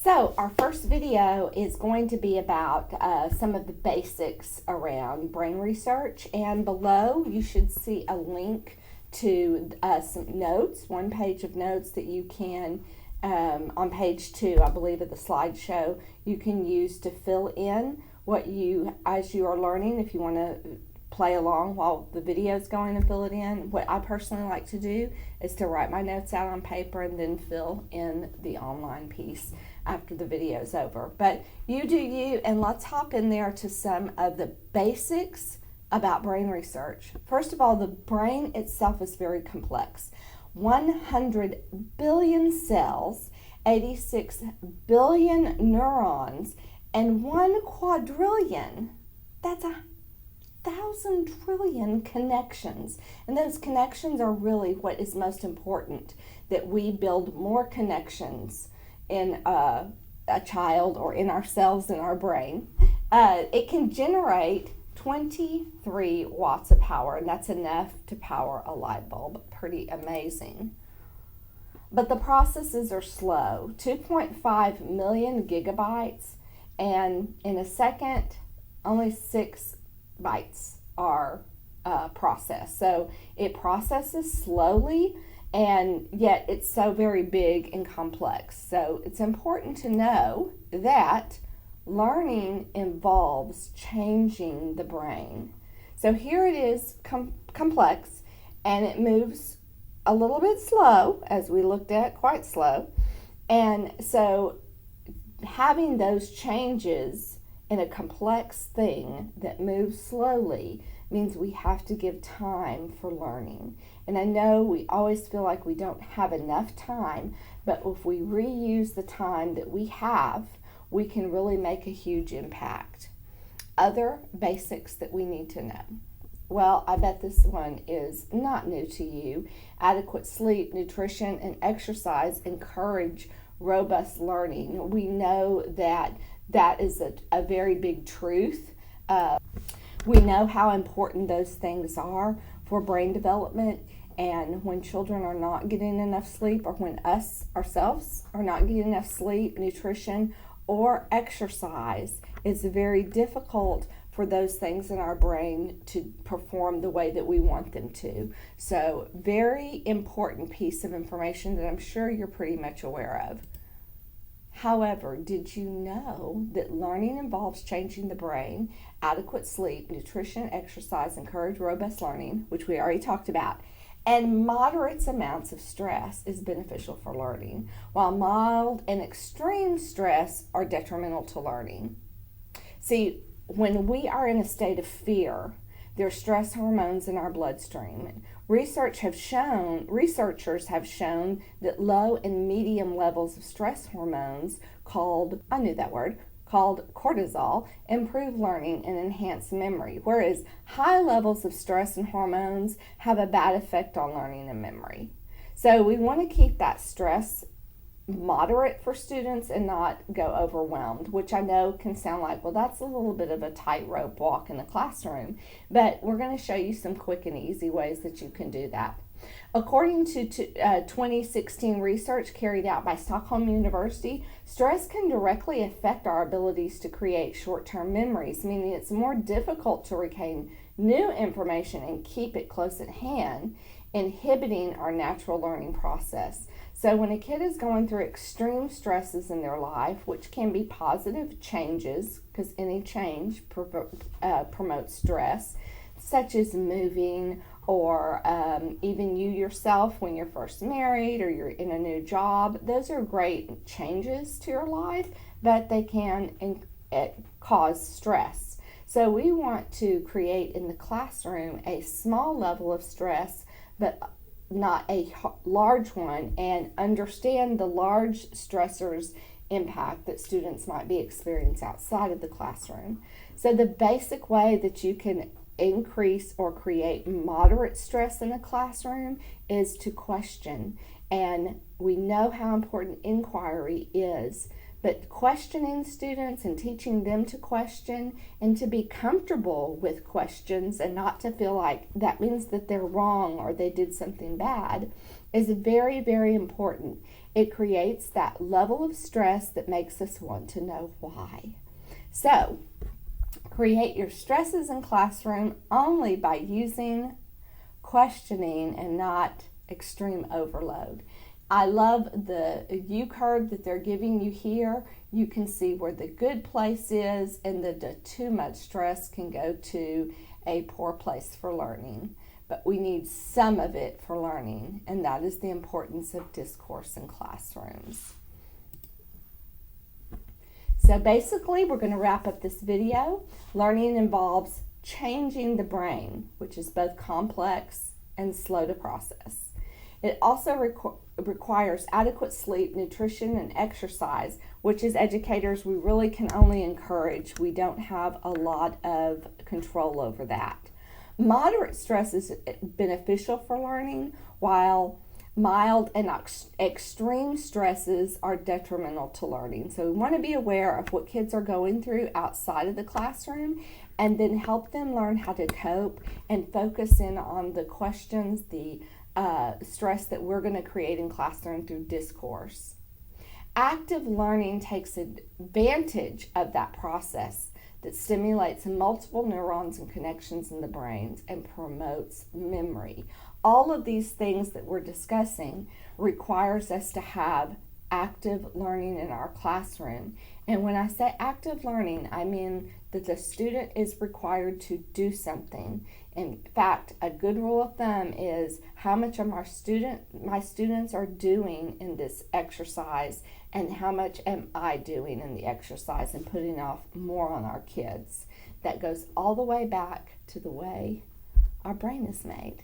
So our first video is going to be about some of the basics around brain research, and below you should see a link to some notes, one page of notes that you can, on page 2, I believe, of the slideshow, you can use to fill in what as you are learning, if you want to play along while the video is going and fill it in. What I personally like to do is to write my notes out on paper and then fill in the online piece after the video is over. But you do you, and let's hop in there to some of the basics about brain research. First of all, the brain itself is very complex. 100 billion cells, 86 billion neurons, and 1 quadrillion. That's 1,000 trillion connections. And those connections are really what is most important, that we build more connections in a child or in ourselves in our brain. It can generate 23 watts of power, and that's enough to power a light bulb. Pretty amazing. But the processes are slow. 2.5 million gigabytes, and in a second, only 6 bytes are processed. So it processes slowly, and yet it's so very big and complex. So it's important to know that learning involves changing the brain. So here it is, complex, and it moves a little bit slow, as we looked at, quite slow. And so having those changes in a complex thing that moves slowly means we have to give time for learning. And I know we always feel like we don't have enough time, but if we reuse the time that we have, we can really make a huge impact. Other basics that we need to know. Well, I bet this one is not new to you. Adequate sleep, nutrition, and exercise encourage robust learning. We know that is a very big truth. We know how important those things are for brain development, and when children are not getting enough sleep, or when us ourselves are not getting enough sleep, nutrition, or exercise, it's very difficult for those things in our brain to perform the way that we want them to. So, very important piece of information that I'm sure you're pretty much aware of. However, did you know that learning involves changing the brain? Adequate sleep, nutrition, exercise encourage robust learning, which we already talked about. And moderate amounts of stress is beneficial for learning, while mild and extreme stress are detrimental to learning. See, when we are in a state of fear, there are stress hormones in our bloodstream. Researchers have shown that low and medium levels of stress hormones called cortisol improve learning and enhance memory, whereas high levels of stress and hormones have a bad effect on learning and memory. So we want to keep that stress moderate for students and not go overwhelmed, which I know can sound like, well, that's a little bit of a tightrope walk in the classroom, but we're going to show you some quick and easy ways that you can do that. According to 2016 research carried out by Stockholm University, stress can directly affect our abilities to create short-term memories, meaning it's more difficult to retain new information and keep it close at hand, inhibiting our natural learning process. So when a kid is going through extreme stresses in their life, which can be positive changes, because any change promotes stress, such as moving, or even you yourself when you're first married or you're in a new job, those are great changes to your life, but they can cause stress. So we want to create in the classroom a small level of stress, but not a large one, and understand the large stressors impact that students might be experiencing outside of the classroom. So the basic way that you can increase or create moderate stress in the classroom is to question. And we know how important inquiry is, but questioning students and teaching them to question and to be comfortable with questions and not to feel like that means that they're wrong or they did something bad is very, very important. It creates that level of stress that makes us want to know why. So, create your stresses in classroom only by using questioning and not extreme overload. I love the U curve that they're giving you here. You can see where the good place is, and the too much stress can go to a poor place for learning. But we need some of it for learning, and that is the importance of discourse in classrooms. So basically, we're going to wrap up this video. Learning involves changing the brain, which is both complex and slow to process. It also requires adequate sleep, nutrition, and exercise, which as educators we really can only encourage. We don't have a lot of control over that. Moderate stress is beneficial for learning, while mild and extreme stresses are detrimental to learning. So we want to be aware of what kids are going through outside of the classroom, and then help them learn how to cope and focus in on the questions, the stress that we're going to create in classroom through discourse. Active learning takes advantage of that process that stimulates multiple neurons and connections in the brains and promotes memory. All of these things that we're discussing requires us to have active learning in our classroom. And when I say active learning, I mean that the student is required to do something. In fact, a good rule of thumb is how much of my students are doing in this exercise, and how much am I doing in the exercise, and putting off more on our kids. That goes all the way back to the way our brain is made.